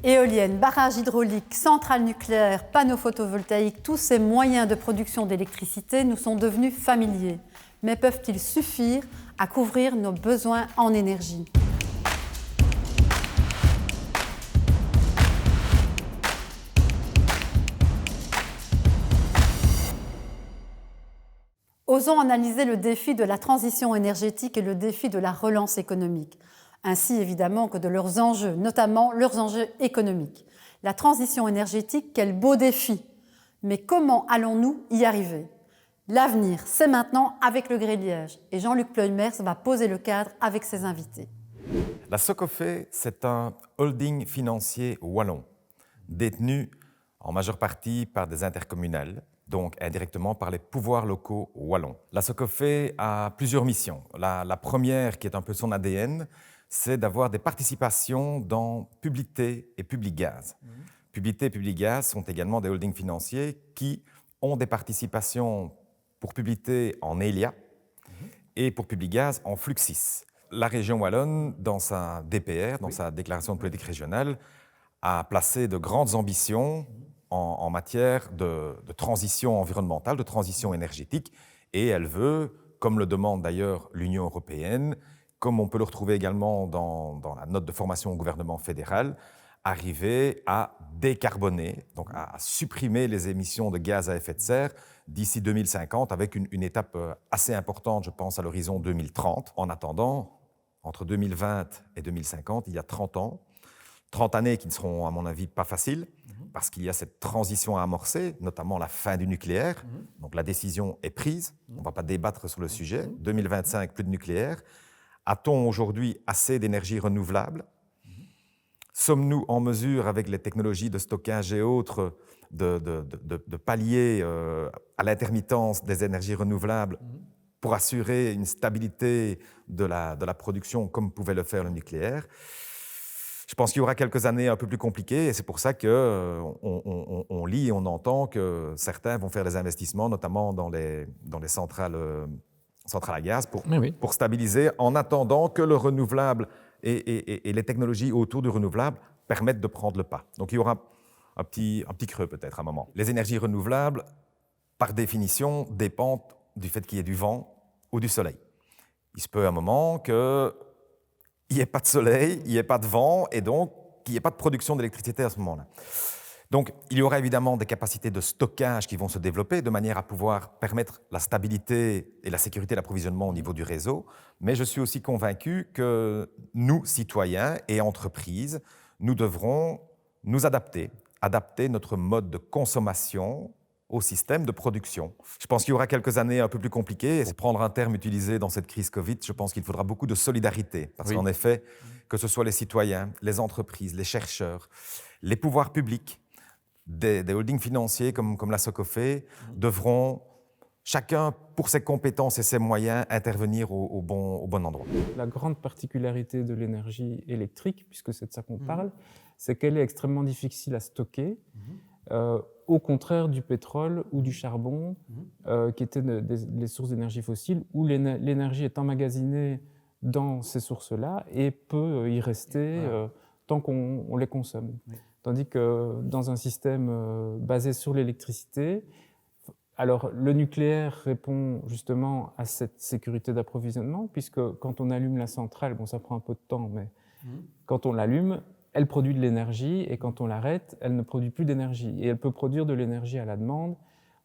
Éoliennes, barrages hydrauliques, centrales nucléaires, panneaux photovoltaïques, tous ces moyens de production d'électricité nous sont devenus familiers. Mais peuvent-ils suffire à couvrir nos besoins en énergie ? Osons analyser le défi de la transition énergétique et le défi de la relance économique, ainsi évidemment que de leurs enjeux, notamment leurs enjeux économiques. La transition énergétique, quel beau défi! Mais comment allons-nous y arriver ? L'avenir, c'est maintenant avec le Gré-Liège. Et Jean-Luc Pleumers va poser le cadre avec ses invités. La Socofé, c'est un holding financier wallon, détenu en majeure partie par des intercommunales, donc indirectement par les pouvoirs locaux wallons. La Socofé a plusieurs missions. La première, qui est un peu son ADN, c'est d'avoir des participations dans Publité et Publigaz. Publité et Publigaz sont également des holdings financiers qui ont des participations pour Publité en Elia et pour Publigaz en Fluxis. La région wallonne, dans sa DPR, dans sa déclaration de politique régionale, a placé de grandes ambitions en matière de transition environnementale, de transition énergétique, et elle veut, comme le demande d'ailleurs l'Union européenne, comme on peut le retrouver également dans la note de formation au gouvernement fédéral, arriver à décarboner, donc à supprimer les émissions de gaz à effet de serre d'ici 2050, avec une étape assez importante, je pense, à l'horizon 2030. En attendant, entre 2020 et 2050, il y a 30 ans, 30 années qui ne seront, à mon avis, pas faciles, parce qu'il y a cette transition à amorcer, notamment la fin du nucléaire. Donc la décision est prise, on ne va pas débattre sur le sujet. 2025, plus de nucléaire. A-t-on aujourd'hui assez d'énergie renouvelable ? Sommes-nous en mesure, avec les technologies de stockage et autres, de pallier à l'intermittence des énergies renouvelables pour assurer une stabilité de la production comme pouvait le faire le nucléaire ? Je pense qu'il y aura quelques années un peu plus compliquées et c'est pour ça qu'on lit et on entend que certains vont faire des investissements, notamment dans les centrales à gaz, pour stabiliser en attendant que le renouvelable et les technologies autour du renouvelable permettent de prendre le pas. Donc il y aura un petit creux peut-être à un moment. Les énergies renouvelables, par définition, dépendent du fait qu'il y ait du vent ou du soleil. Il se peut à un moment qu'il n'y ait pas de soleil, il n'y ait pas de vent, et donc qu'il n'y ait pas de production d'électricité à ce moment-là. Donc, il y aura évidemment des capacités de stockage qui vont se développer de manière à pouvoir permettre la stabilité et la sécurité d'approvisionnement au niveau du réseau, mais je suis aussi convaincu que nous, citoyens et entreprises, nous devrons nous adapter notre mode de consommation au système de production. Je pense qu'il y aura quelques années un peu plus compliquées. Et pour prendre un terme utilisé dans cette crise Covid, je pense qu'il faudra beaucoup de solidarité. Parce qu'en effet, que ce soit les citoyens, les entreprises, les chercheurs, les pouvoirs publics, des holdings financiers comme la Socofé, devront, chacun pour ses compétences et ses moyens, intervenir au bon endroit. La grande particularité de l'énergie électrique, puisque c'est de ça qu'on parle, c'est qu'elle est extrêmement difficile à stocker. Au contraire du pétrole ou du charbon, qui étaient les sources d'énergie fossile, où l'énergie est emmagasinée dans ces sources-là et peut y rester tant qu'on les consomme. Tandis que dans un système basé sur l'électricité, alors le nucléaire répond justement à cette sécurité d'approvisionnement, puisque quand on allume la centrale, bon ça prend un peu de temps, mais quand on l'allume, elle produit de l'énergie, et quand on l'arrête, elle ne produit plus d'énergie. Et elle peut produire de l'énergie à la demande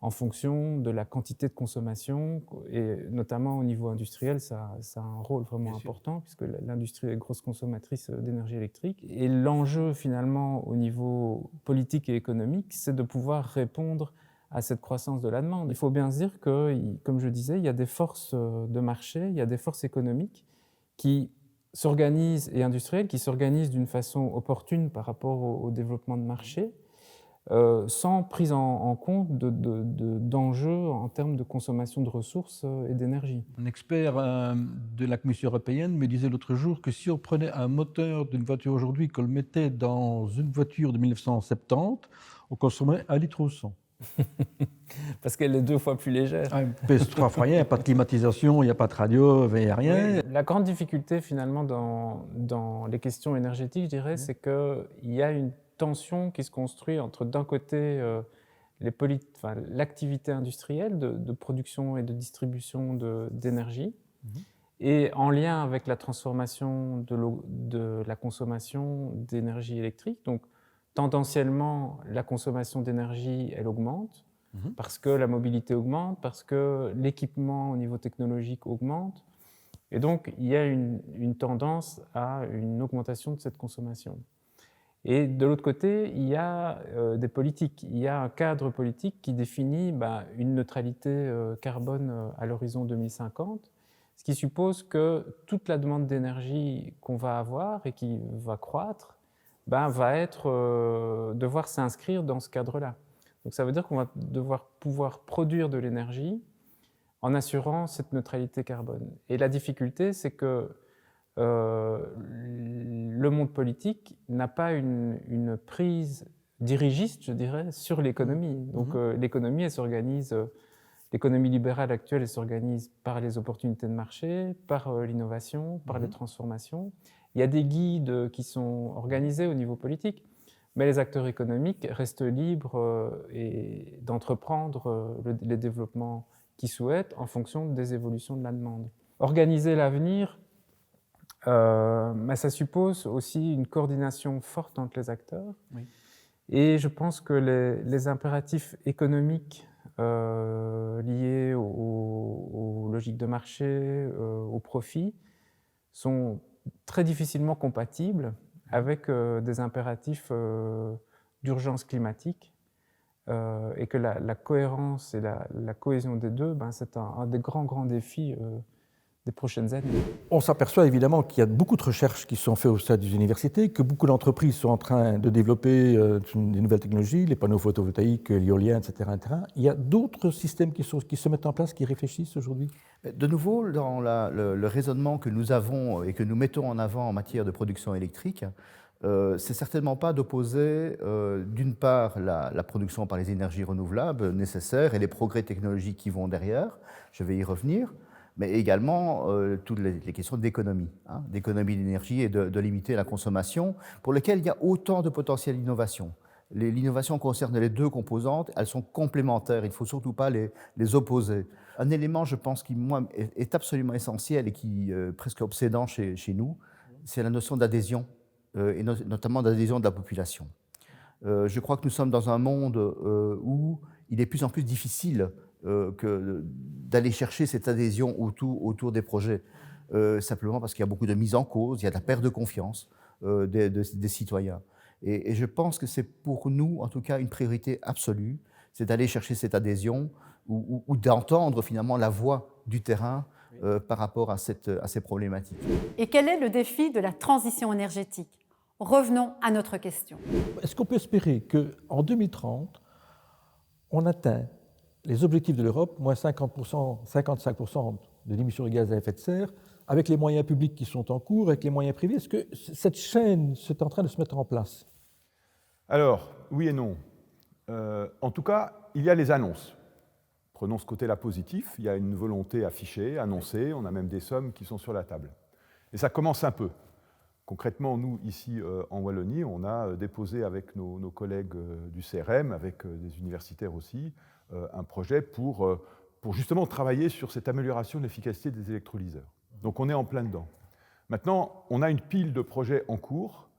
en fonction de la quantité de consommation, et notamment au niveau industriel, ça a un rôle vraiment important, puisque l'industrie est grosse consommatrice d'énergie électrique. Et l'enjeu, finalement, au niveau politique et économique, c'est de pouvoir répondre à cette croissance de la demande. Il faut bien se dire que, comme je disais, il y a des forces de marché, il y a des forces économiques qui s'organisent, et industrielles, qui s'organisent d'une façon opportune par rapport au développement de marché, sans prise en compte d'enjeux en termes de consommation de ressources et d'énergie. Un expert de la Commission européenne me disait l'autre jour que si on prenait un moteur d'une voiture aujourd'hui, qu'on le mettait dans une voiture de 1970, on consommerait 1,1 litre. Parce qu'elle est 2 fois plus légère. Pèse 3 fois rien, il n'y a pas de climatisation, il n'y a pas de radio, il n'y a rien. Oui. La grande difficulté finalement dans les questions énergétiques, je dirais, c'est qu'il y a une tension qui se construit entre, d'un côté, l'activité industrielle de production et de distribution d'énergie, et en lien avec la transformation de la consommation d'énergie électrique. Donc, tendanciellement, la consommation d'énergie, elle augmente, parce que la mobilité augmente, parce que l'équipement au niveau technologique augmente. Et donc, il y a une tendance à une augmentation de cette consommation. Et de l'autre côté, il y a des politiques. Il y a un cadre politique qui définit une neutralité carbone à l'horizon 2050, ce qui suppose que toute la demande d'énergie qu'on va avoir et qui va croître va devoir s'inscrire dans ce cadre-là. Donc ça veut dire qu'on va devoir pouvoir produire de l'énergie en assurant cette neutralité carbone. Et la difficulté, c'est que le monde politique n'a pas une prise dirigiste, je dirais, sur l'économie. Donc l'économie, elle s'organise, l'économie libérale actuelle, elle s'organise par les opportunités de marché, par l'innovation, par les transformations. Il y a des guides qui sont organisés au niveau politique, mais les acteurs économiques restent libres d'entreprendre les développements qu'ils souhaitent en fonction des évolutions de la demande. Organiser l'avenir, ça suppose aussi une coordination forte entre les acteurs. Oui. Et je pense que les impératifs économiques liés aux logiques de marché, au profit, sont très difficilement compatibles avec des impératifs d'urgence climatique, et que la cohérence et la cohésion des deux, c'est un des grands défis des prochaines années. On s'aperçoit évidemment qu'il y a beaucoup de recherches qui sont faites au sein des universités, que beaucoup d'entreprises sont en train de développer des nouvelles technologies, les panneaux photovoltaïques, l'éolien, etc., etc. Il y a d'autres systèmes qui se mettent en place, qui réfléchissent aujourd'hui? De nouveau, dans le raisonnement que nous avons et que nous mettons en avant en matière de production électrique, c'est certainement pas d'opposer d'une part la production par les énergies renouvelables nécessaires et les progrès technologiques qui vont derrière, je vais y revenir, mais également toutes les questions d'économie, d'économie d'énergie et de limiter la consommation, pour lesquelles il y a autant de potentiel d'innovation. L'innovation concerne les deux composantes, elles sont complémentaires, il ne faut surtout pas les opposer. Un élément, je pense, qui moi, est absolument essentiel et qui est presque obsédant chez nous, c'est la notion d'adhésion, et notamment d'adhésion de la population. Je crois que nous sommes dans un monde où il est de plus en plus difficile d'aller chercher cette adhésion autour des projets, simplement parce qu'il y a beaucoup de mise en cause, il y a de la perte de confiance des citoyens. Et je pense que c'est pour nous, en tout cas, une priorité absolue, c'est d'aller chercher cette adhésion ou d'entendre finalement la voix du terrain par rapport à ces problématiques. Et quel est le défi de la transition énergétique? Revenons à notre question. Est-ce qu'on peut espérer qu'en 2030, on atteint les objectifs de l'Europe, moins 55% de l'émission de gaz à effet de serre, avec les moyens publics qui sont en cours, avec les moyens privés? Est-ce que cette chaîne est en train de se mettre en place? Alors, oui et non. En tout cas, il y a les annonces. Prenons ce côté-là positif, il y a une volonté affichée, annoncée, on a même des sommes qui sont sur la table. Et ça commence un peu. Concrètement, nous, ici en Wallonie, on a déposé avec nos collègues du CRM, avec des universitaires aussi, un projet pour justement travailler sur cette amélioration de l'efficacité des électrolyseurs. Donc on est en plein dedans. Maintenant, on a une pile de projets en cours.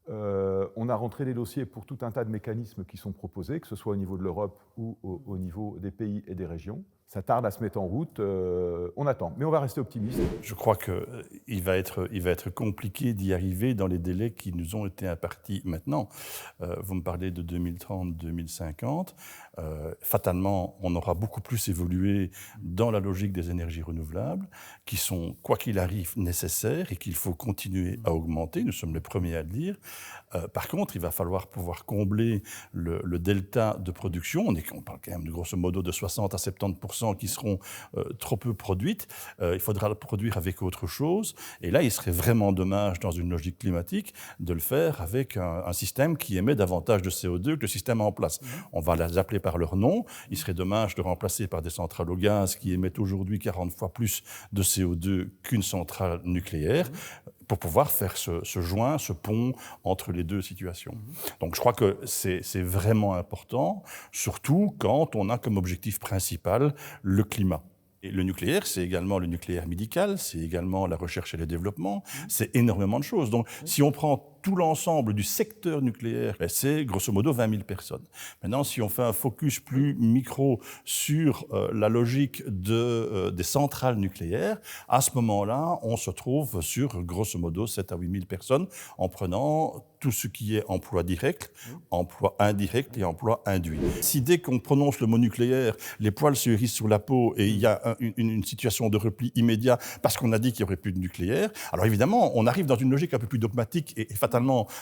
On a rentré des dossiers pour tout un tas de mécanismes qui sont proposés, que ce soit au niveau de l'Europe ou au niveau des pays et des régions. Ça tarde à se mettre en route, on attend, mais on va rester optimiste. Je crois qu'il va être compliqué d'y arriver dans les délais qui nous ont été impartis maintenant. Vous me parlez de 2030-2050. Fatalement, on aura beaucoup plus évolué dans la logique des énergies renouvelables, qui sont, quoi qu'il arrive, nécessaires et qu'il faut continuer à augmenter. Nous sommes les premiers à le dire. Par contre, il va falloir pouvoir combler le delta de production. On parle quand même de grosso modo de 60 à 70% qui seront trop peu produites. Il faudra le produire avec autre chose. Et là, il serait vraiment dommage, dans une logique climatique, de le faire avec un système qui émet davantage de CO2 que le système en place. On va les appeler par leur nom. Il serait dommage de remplacer par des centrales au gaz qui émettent aujourd'hui 40 fois plus de CO2 qu'une centrale nucléaire. pour pouvoir faire ce joint, ce pont entre les deux situations. Donc je crois que c'est vraiment important, surtout quand on a comme objectif principal le climat. Et le nucléaire, c'est également le nucléaire médical, c'est également la recherche et le développement, c'est énormément de choses. Donc si on prend tout l'ensemble du secteur nucléaire, c'est grosso modo 20 000 personnes. Maintenant, si on fait un focus plus micro sur la logique des centrales nucléaires, à ce moment-là, on se trouve sur grosso modo 7 à 8 000 personnes en prenant tout ce qui est emploi direct, emploi indirect et emploi induit. Si dès qu'on prononce le mot nucléaire, les poils se hérissent sur la peau et il y a une situation de repli immédiat parce qu'on a dit qu'il n'y aurait plus de nucléaire, alors évidemment, on arrive dans une logique un peu plus dogmatique et fatalement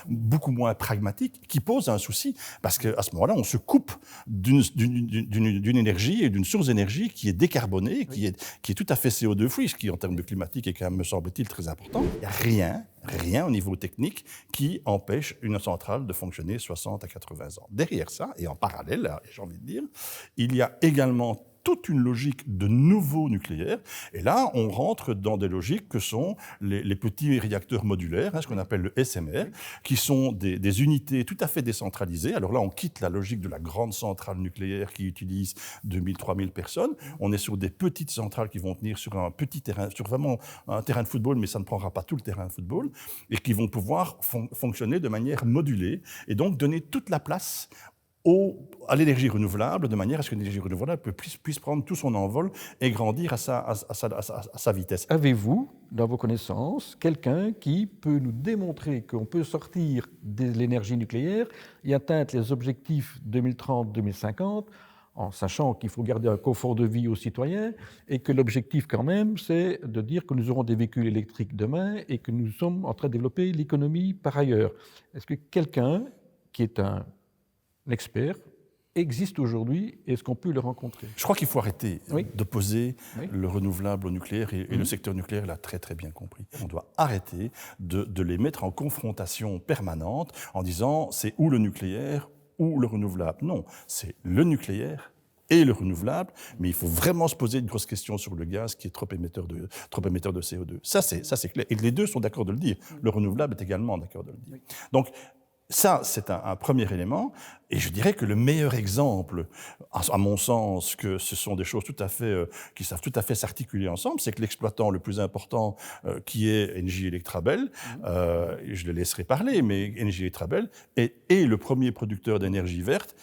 beaucoup moins pragmatique qui pose un souci parce qu'à ce moment-là, on se coupe d'une énergie et d'une source d'énergie qui est décarbonée, qui est tout à fait CO2-free, ce qui en termes de climatique est quand même, me semble-t-il, très important. Il n'y a rien au niveau technique qui empêche une centrale de fonctionner 60 à 80 ans. Derrière ça, et en parallèle, j'ai envie de dire, il y a également toute une logique de nouveau nucléaire. Et là, on rentre dans des logiques que sont les petits réacteurs modulaires, ce qu'on appelle le SMR, qui sont des unités tout à fait décentralisées. Alors là, on quitte la logique de la grande centrale nucléaire qui utilise 2000, 3000 personnes. On est sur des petites centrales qui vont tenir sur un petit terrain, sur vraiment un terrain de football, mais ça ne prendra pas tout le terrain de football, et qui vont pouvoir fonctionner de manière modulée, et donc donner toute la place à l'énergie renouvelable, de manière à ce que l'énergie renouvelable puisse prendre tout son envol et grandir à sa vitesse. Avez-vous, dans vos connaissances, quelqu'un qui peut nous démontrer qu'on peut sortir de l'énergie nucléaire et atteindre les objectifs 2030-2050 en sachant qu'il faut garder un confort de vie aux citoyens et que l'objectif quand même, c'est de dire que nous aurons des véhicules électriques demain et que nous sommes en train de développer l'économie par ailleurs. Est-ce que quelqu'un qui est un expert existe aujourd'hui et est-ce qu'on peut le rencontrer? Je crois qu'il faut arrêter d'opposer le renouvelable au nucléaire et le secteur nucléaire l'a très très bien compris. On doit arrêter de les mettre en confrontation permanente en disant c'est ou le nucléaire ou le renouvelable. Non, c'est le nucléaire et le renouvelable, mais il faut vraiment se poser une grosse question sur le gaz qui est trop émetteur de CO2. Ça c'est clair. Et les deux sont d'accord de le dire. Le renouvelable est également d'accord de le dire. Donc, ça, c'est un premier élément. Et je dirais que le meilleur exemple, à mon sens, que ce sont des choses qui savent tout à fait s'articuler ensemble, c'est que l'exploitant le plus important, qui est Engie Electrabel, je le laisserai parler, mais Engie Electrabel est le premier producteur d'énergie verte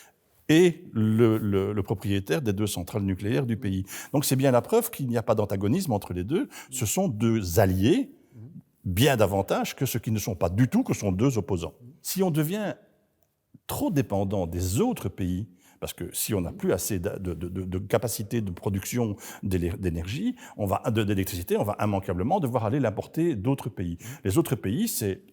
et le propriétaire des deux centrales nucléaires du pays. Donc c'est bien la preuve qu'il n'y a pas d'antagonisme entre les deux. Ce sont deux alliés, bien davantage que ceux qui ne sont pas du tout, que sont deux opposants. Si on devient trop dépendant des autres pays, parce que si on n'a plus assez de capacité de production d'énergie, d'électricité, on va immanquablement devoir aller l'importer d'autres pays. Les autres pays, c'est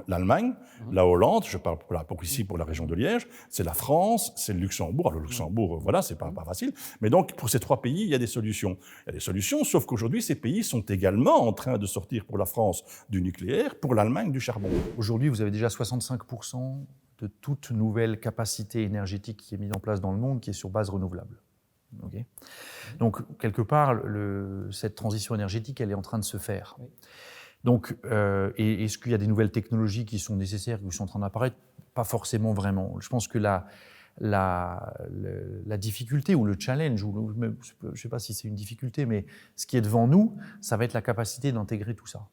l'Allemagne, la Hollande, je parle ici pour la région de Liège, c'est la France, c'est le Luxembourg. Alors le Luxembourg, voilà, c'est pas facile. Mais donc, pour ces trois pays, il y a des solutions. Il y a des solutions, sauf qu'aujourd'hui, ces pays sont également en train de sortir pour la France du nucléaire, pour l'Allemagne du charbon. Aujourd'hui, vous avez déjà 65% de toute nouvelle capacité énergétique qui est mise en place dans le monde qui est sur base renouvelable. Okay. Donc, quelque part, cette transition énergétique, elle est en train de se faire. Oui. Donc, est-ce qu'il y a des nouvelles technologies qui sont nécessaires, qui sont en train d'apparaître? Pas forcément vraiment. Je pense que la difficulté ou le challenge, ou je ne sais pas si c'est une difficulté, mais ce qui est devant nous, ça va être la capacité d'intégrer tout ça.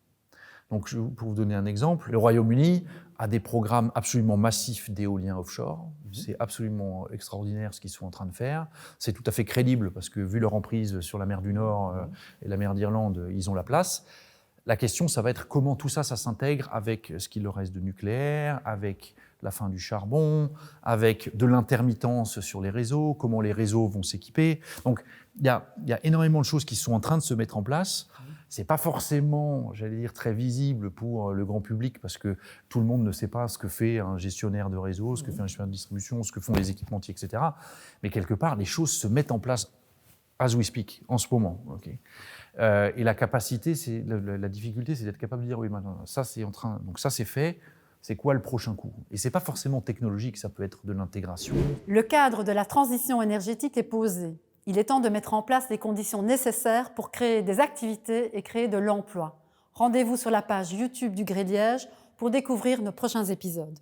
Donc, pour vous donner un exemple, le Royaume-Uni a des programmes absolument massifs d'éolien offshore. C'est absolument extraordinaire ce qu'ils sont en train de faire. C'est tout à fait crédible parce que, vu leur emprise sur la mer du Nord et la mer d'Irlande, ils ont la place. La question, ça va être comment tout ça s'intègre avec ce qu'il leur reste de nucléaire, avec la fin du charbon, avec de l'intermittence sur les réseaux, comment les réseaux vont s'équiper. Donc, il y a énormément de choses qui sont en train de se mettre en place. Ce n'est pas forcément, j'allais dire, très visible pour le grand public parce que tout le monde ne sait pas ce que fait un gestionnaire de réseau, ce que fait un gestionnaire de distribution, ce que font les équipementiers, etc. Mais quelque part, les choses se mettent en place as we speak, en ce moment. Okay. Et la capacité, la difficulté, c'est d'être capable de dire oui, maintenant, ça c'est en train, donc ça c'est fait. C'est quoi le prochain coup? Et ce n'est pas forcément technologique, ça peut être de l'intégration. Le cadre de la transition énergétique est posé. Il est temps de mettre en place les conditions nécessaires pour créer des activités et créer de l'emploi. Rendez-vous sur la page YouTube du Gré Liège pour découvrir nos prochains épisodes.